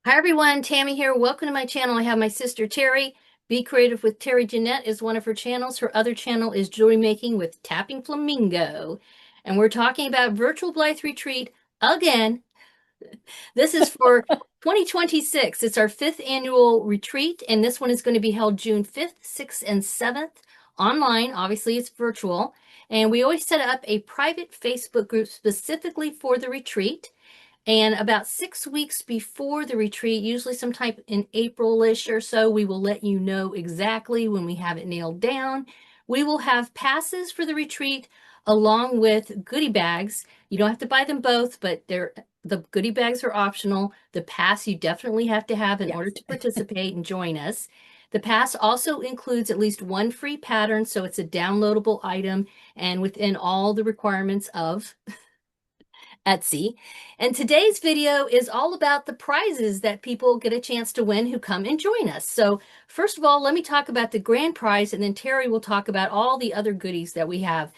Hi everyone, Tammy here. Welcome to my channel. I have my sister Terry. Be Creative with Terry Jeanette is one of her channels. Her other channel is Jewelry Making with Tapping Flamingo. And we're talking about Virtual Blythe Retreat again. This is for 2026. It's our fifth annual retreat, and this one is going to be held June 5th, 6th, and 7th online. Obviously, it's virtual. And we always set up a private Facebook group specifically for the retreat. And about 6 weeks before the retreat, usually sometime in April-ish or so, we will let you know exactly when we have it nailed down. We will have passes for the retreat along with goodie bags. You don't have to buy them both, but the goodie bags are optional. The pass you definitely have to have in order Yes. to participate and join us. The pass also includes at least one free pattern, so it's a downloadable item and within all the requirements of Etsy. And today's video is all about the prizes that people get a chance to win who come and join us. So first of all, let me talk about the grand prize, and then Terry will talk about all the other goodies that we have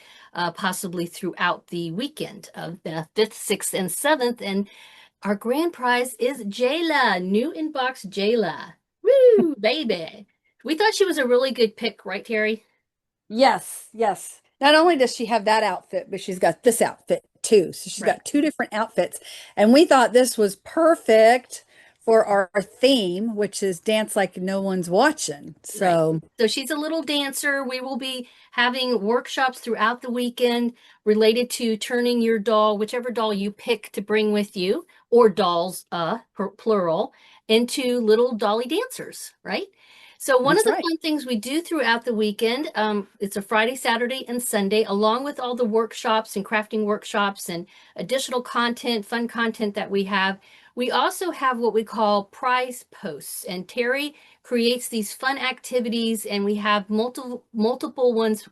possibly throughout the weekend of the 5th, 6th, and 7th. And our grand prize is Jayla, new inbox Jayla. Woo, baby. We thought she was a really good pick, right, Terry? Yes, yes. Not only does she have that outfit, but she's got this outfit too. So she's Right. got two different outfits. And we thought this was perfect for our theme, which is dance like no one's watching. Right. So, So she's a little dancer. We will be having workshops throughout the weekend related to turning your doll, whichever doll you pick to bring with you, or dolls, plural, into little dolly dancers, right? So one of that's the right. fun things we do throughout the weekend, it's a Friday, Saturday, and Sunday, along with all the workshops and crafting workshops and additional content, fun content that we have. We also have what we call prize posts. And Terry creates these fun activities, and we have multiple ones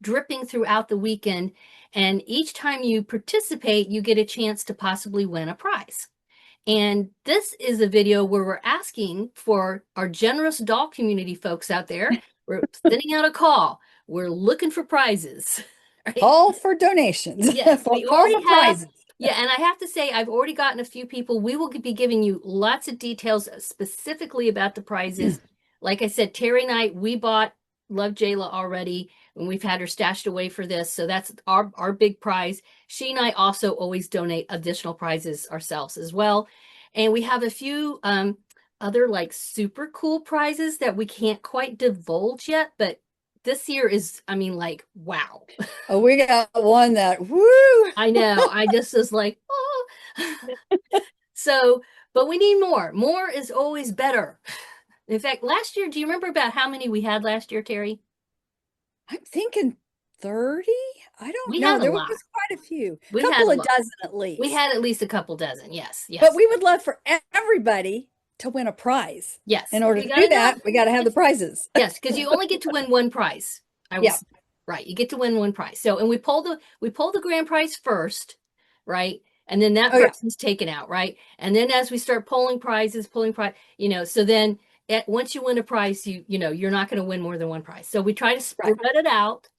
dripping throughout the weekend. And each time you participate, you get a chance to possibly win a prize. And this is a video where we're asking for our generous doll community folks out there. We're sending out a call. We're looking for prizes, right? Call for donations, Yes, for we call already for have. prizes. Yeah, and I have to say, I've already gotten a few people. We will be giving you lots of details specifically about the prizes. Like I said, Terry and I, we bought Love Jayla already, and we've had her stashed away for this. So that's our big prize. She and I also always donate additional prizes ourselves as well. And we have a few other like super cool prizes that we can't quite divulge yet, but this year is, I mean, like, wow. Oh, we got one that, woo! I know. I just was like, oh. So, but we need more. More is always better. In fact, last year, do you remember about how many we had last year, Terry? I'm thinking 30? I don't We know. had a There was lot. quite a few, We had couple a of lot. dozen at We least. had at least a couple dozen. Yes, But yes, we would love for everybody to win a prize. yes. In order We to got do to do it. that, we got to have the Yes, prizes. yes, because you only get to win one prize. I will Yeah. say, right. You get to win one prize. So, and we pull the grand prize first, right? And then that Oh, yeah. person's taken out, right? And then as we start pulling prizes, pulling prize, so then once you win a prize, you're not going to win more than one prize. So we try to Right. spread it out,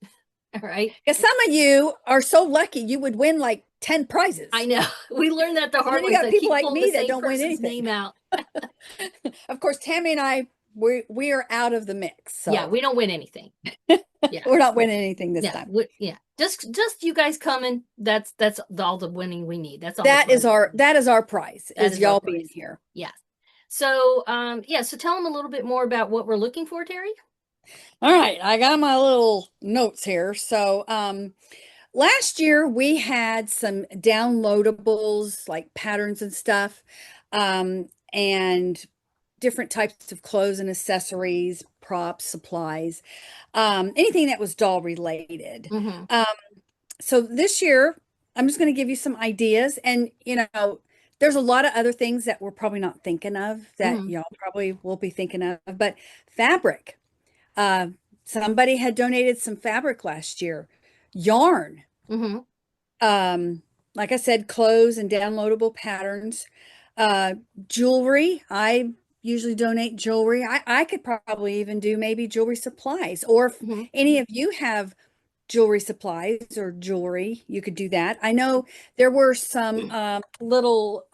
all right? Because some of you are so lucky you would win like 10 I prizes. know. We learned that the And then hard you way. So got I people keep like pulling the me that same don't win person's anything. name out. Of course, Tammy and I, we are out of the mix. Yeah, So we don't win anything. Yeah. we're not winning anything this Yeah, time. yeah. Just you guys coming. That's all the winning we need. That's all the prize. That is our prize, That is is our y'all being prize. here. Yes. So yeah, so tell them a little bit more about what we're looking for, Terry. All right, I got my little notes here. So, last year we had some downloadables like patterns and stuff, and different types of clothes and accessories, props, supplies, anything that was doll related. Mm-hmm. Um, so this year I'm just going to give you some ideas, and there's a lot of other things that we're probably not thinking of that Mm-hmm. y'all probably will be thinking of, but fabric. Uh, Somebody had donated some fabric last year. Yarn. Mm-hmm. Um, like I said, clothes and downloadable patterns. Uh, Jewelry. I usually donate jewelry. I could probably even do maybe jewelry supplies. Or if Mm-hmm. any of you have jewelry supplies or jewelry, you could do that. I know there were some little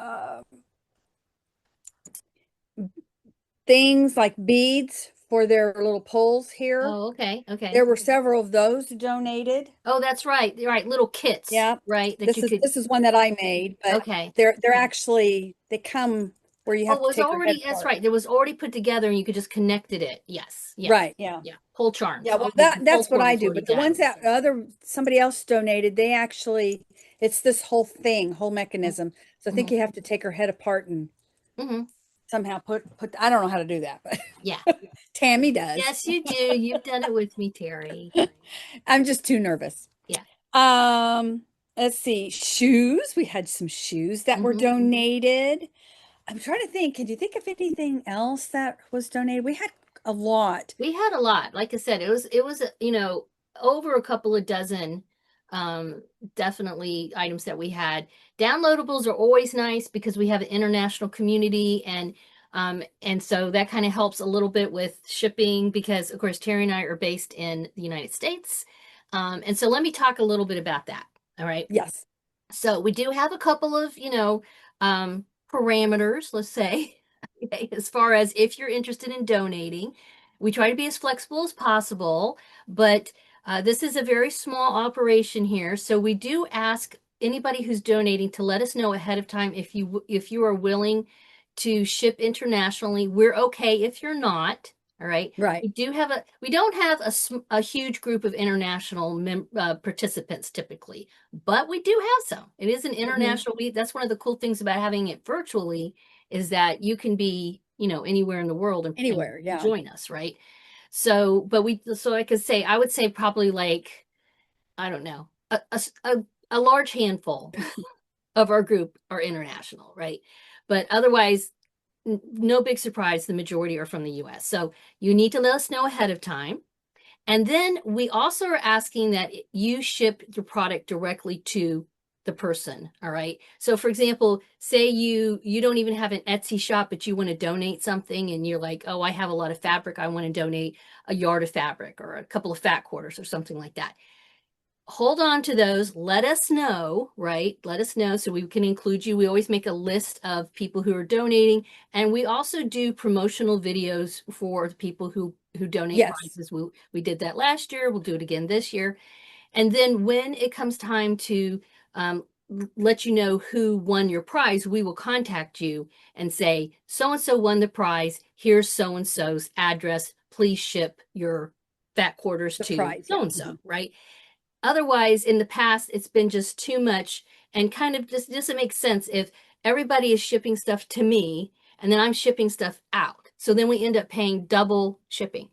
things like beads for their little poles here. Oh, okay, okay. There were several of those donated. Oh, that's right. Right, little kits, Yeah. right, that This you is could. this is one that I made, but Okay. they're actually they come where you Oh, have it to was take your head already, that's apart. right. It was already put together and you could just connected it. Yes, yes. Right, yeah. Yeah. Pole charms. Yeah, well All the pole that's what cord I was do, already but the done. ones that other somebody else donated, they actually it's this whole thing, whole mechanism. So I think Hmm. you have to take her head apart and Hmm. somehow put I don't know how to do that, but Yeah. Tammy does. Yes, you do. You've done it with me, Terry. I'm just too nervous. Yeah. Um, let's see, shoes. We had some shoes that were Hmm. donated. I'm trying to think. Can you think of anything else that was donated? We had a lot. We had a lot. Like I said, it was over a couple of dozen definitely items that we had. Downloadables are always nice because we have an international community and so that kind of helps a little bit with shipping because of course Terry and I are based in the United States. And so let me talk a little bit about that. All right. Yes. So we do have a couple of, parameters, let's say, okay, as far as if you're interested in donating. We try to be as flexible as possible, but this is a very small operation here. So we do ask anybody who's donating to let us know ahead of time if you are willing to ship internationally. We're okay if you're not. All right. Right. We don't have a huge group of international participants typically, but we do have some. It is an Hmm. international week. That's one of the cool things about having it virtually is that you can be, anywhere in the world and Anywhere. Yeah. join us, right? So I could say, I would say probably like, I don't know, a large handful of our group are international, right? But otherwise, no big surprise, the majority are from the US. So you need to let us know ahead of time. And then we also are asking that you ship your product directly to the person. All right. So for example, say you don't even have an Etsy shop, but you want to donate something and you're like, oh, I have a lot of fabric. I want to donate a yard of fabric or a couple of fat quarters or something like that. Hold on to those. Let us know, right? Let us know so we can include you. We always make a list of people who are donating, and we also do promotional videos for the people who donate Yes. prizes. We did that last year. We'll do it again this year. And then when it comes time to let you know who won your prize, we will contact you and say, so and so won the prize. Here's so and so's address. Please ship your fat quarters The to prize. so Yeah. and so, Hmm. right? Otherwise, in the past, it's been just too much and kind of just doesn't make sense if everybody is shipping stuff to me and then I'm shipping stuff out. So then we end up paying double shipping,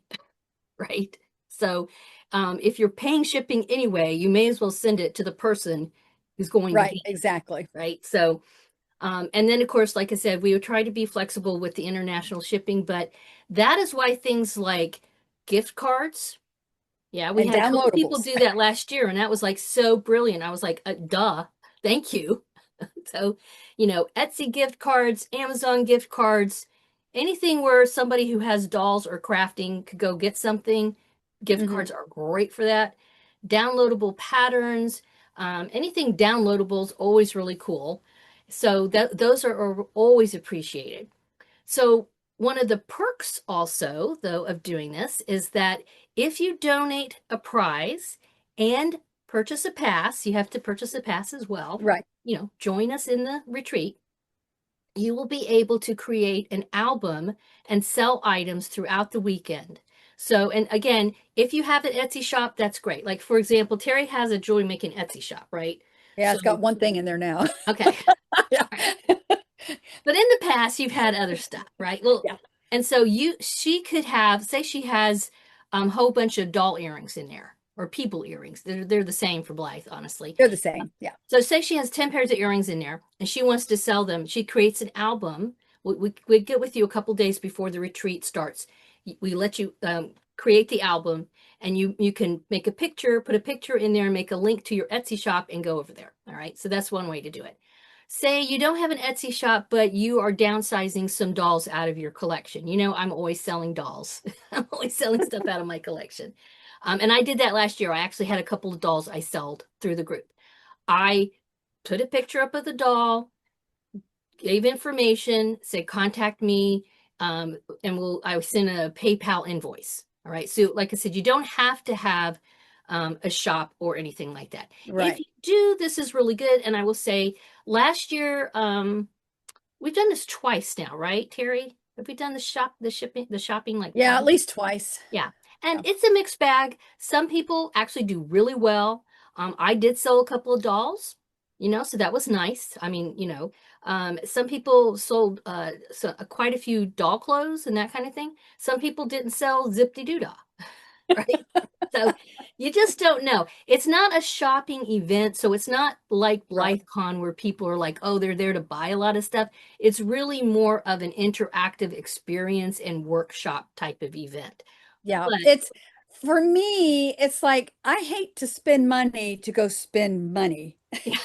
right? So if you're paying shipping anyway, you may as well send it to the person who's going to get Right. it, Exactly. right? So, and then of course, like I said, we would try to be flexible with the international shipping, but that is why things like gift cards, yeah, we And had a couple people downloadables. do that last year, and that was like so brilliant. I was like, duh, thank you. So, Etsy gift cards, Amazon gift cards, anything where somebody who has dolls or crafting could go get something, gift Hmm. cards are great for that. Downloadable patterns, anything downloadable is always really cool. So those are always appreciated. So, one of the perks also, though, of doing this is that if you donate a prize and purchase a pass, you have to purchase a pass as well. Right. Join us in the retreat. You will be able to create an album and sell items throughout the weekend. So, and again, if you have an Etsy shop, that's great. Like, for example, Terry has a jewelry making Etsy shop, right? Yeah. So, It's got one thing in there now. okay. Yeah. All right. But in the past, you've had other stuff, right? Well, Yeah. and so she could have, say she has a whole bunch of doll earrings in there or people earrings. They're the same for Blythe, honestly. They're the same. Yeah. So say she has 10 pairs of earrings in there and she wants to sell them. She creates an album. We get with you a couple days before the retreat starts. We let you create the album and you can make a picture, put a picture in there and make a link to your Etsy shop and go over there. All right. So that's one way to do it. Say you don't have an Etsy shop, but you are downsizing some dolls out of your collection. I'm always selling dolls. I'm always selling stuff out of my collection. And I did that last year. I actually had a couple of dolls I sold through the group. I put a picture up of the doll, gave information, said contact me. and I will send a PayPal invoice. All right. So, like I said, you don't have to have a shop or anything like that. If Right. you do, this is really good. And I will say, last year, we've done this twice now, right, Terry? Have we done the shopping like Yeah, at twice? least twice. Yeah. And Yeah. it's a mixed bag. Some people actually do really well. I did sell a couple of dolls, so that was nice. I mean, some people sold quite a few doll clothes and that kind of thing. Some people didn't sell zip-de-doo-dah, right? So you just don't know. It's not a shopping event, so it's not like Right. BlytheCon where people are like, oh, they're there to buy a lot of stuff. It's really more of an interactive experience and workshop type of event. Yeah. But It's for me, it's like I hate to spend money to go spend money. yeah,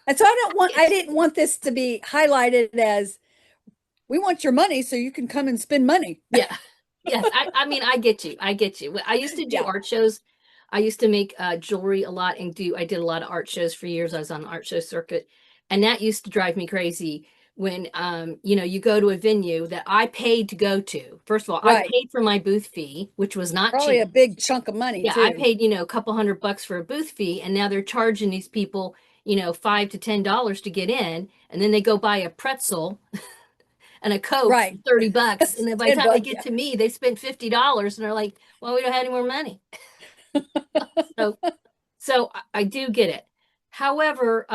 And so I didn't want this to be highlighted as we want your money so you can come and spend money. yeah. Yes, I mean I get you. I get you. I used to do Yeah. art shows. I used to make jewelry a lot and I did a lot of art shows for years. I was on the art show circuit, and that used to drive me crazy when you go to a venue that I paid to go to. First of all, I Right. paid for my booth fee, which was not Probably cheap. a big chunk of money Yeah, I too. paid, a couple $100 for a booth fee, and now they're charging these people, $5 to $10 to get in, and then they go buy a pretzel and a Coke for Right. 30 bucks. And then by the time they $10, get yeah. to me, they spent $50 and they're like, well, we don't have any more money. So so I do get it. However,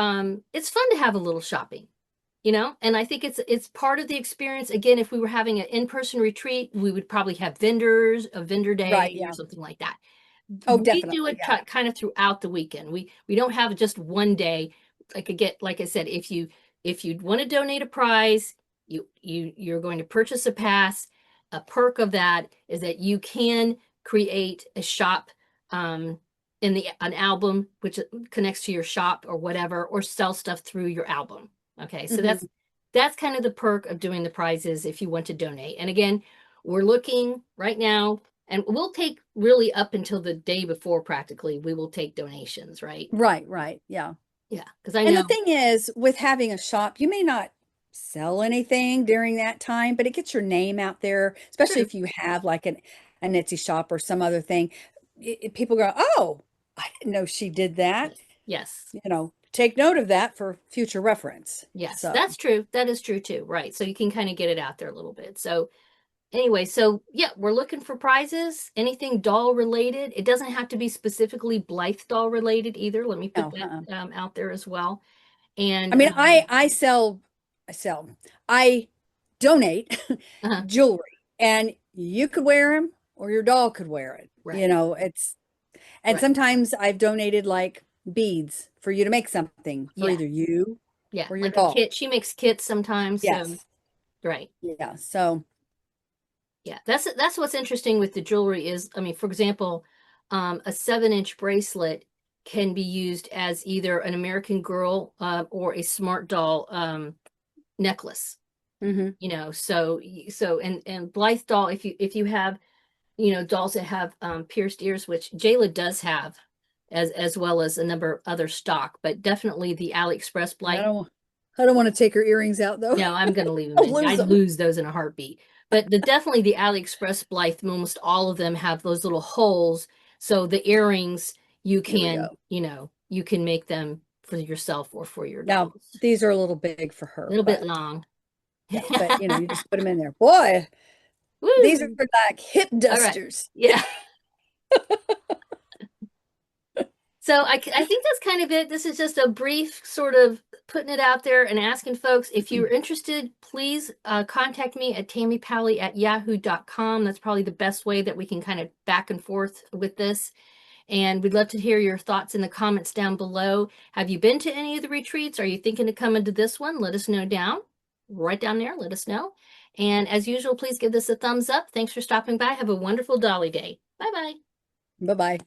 it's fun to have a little shopping, and I think it's part of the experience. Again, if we were having an in-person retreat, we would probably have vendors, a vendor day Right, or yeah. something like that. Oh, We do definitely, it yeah. kind of throughout the weekend. We don't have just one day. Like I said, if you want to donate a prize, you're going to purchase a pass. A perk of that is that you can create a shop um, in the an album which connects to your shop or whatever, or sell stuff through your album. Okay, so Hmm. that's kind of the perk of doing the prizes if you want to donate. And again, we're looking right now, and we'll take really up until the day before practically, we will take donations, right? Right, right, yeah. Yeah, because I And the know. thing is, with having a shop, you may not sell anything during that time, but it gets your name out there, especially True. if you have like a Etsy shop or some other thing. People go, "Oh, I didn't know she did that." Yes. Yes. Take note of that for future reference. Yes. So, That's true. That is true too. Right. So you can kind of get it out there a little bit. So anyway, so yeah, we're looking for prizes, anything doll related. It doesn't have to be specifically Blythe doll related either. Let me put no, that out there as well. I And mean, I sell, I donate uh jewelry, and you could wear them or your doll could wear it. right, And right. sometimes I've donated like beads for you to make something for Yeah. either you Yeah. or your Like a doll. kit. She makes kits sometimes. So Yes. right. Yeah. So, Yeah, that's what's interesting with the jewelry is, I mean, for example, a 7-inch bracelet can be used as either an American Girl or a Smart Doll necklace. hmm. So and Blythe doll, if you have dolls that have pierced ears, which Jayla does have, as well as a number of other stock, but definitely the AliExpress I Blythe. don't want to take her earrings out though. No, I'm gonna leave them I'll in. lose I'd them. lose those in a heartbeat. But definitely the AliExpress Blythe, almost all of them have those little holes. So the earrings, you There we can, go. you can make them for yourself or for your Now, dolls. these are a little big for A her, little bit but long. yeah, but you just put them in there. Boy, these are Woo! like hip All right. dusters. Yeah. So I think that's kind of it. This is just a brief sort of putting it out there and asking folks if you're interested, please contact me at tammypally@yahoo.com. That's probably the best way that we can kind of back and forth with this. And we'd love to hear your thoughts in the comments down below. Have you been to any of the retreats? Are you thinking to come into this one? Let us know right down there. Let us know. And as usual, please give this a thumbs up. Thanks for stopping by. Have a wonderful Dolly Day. Bye bye. Bye-bye.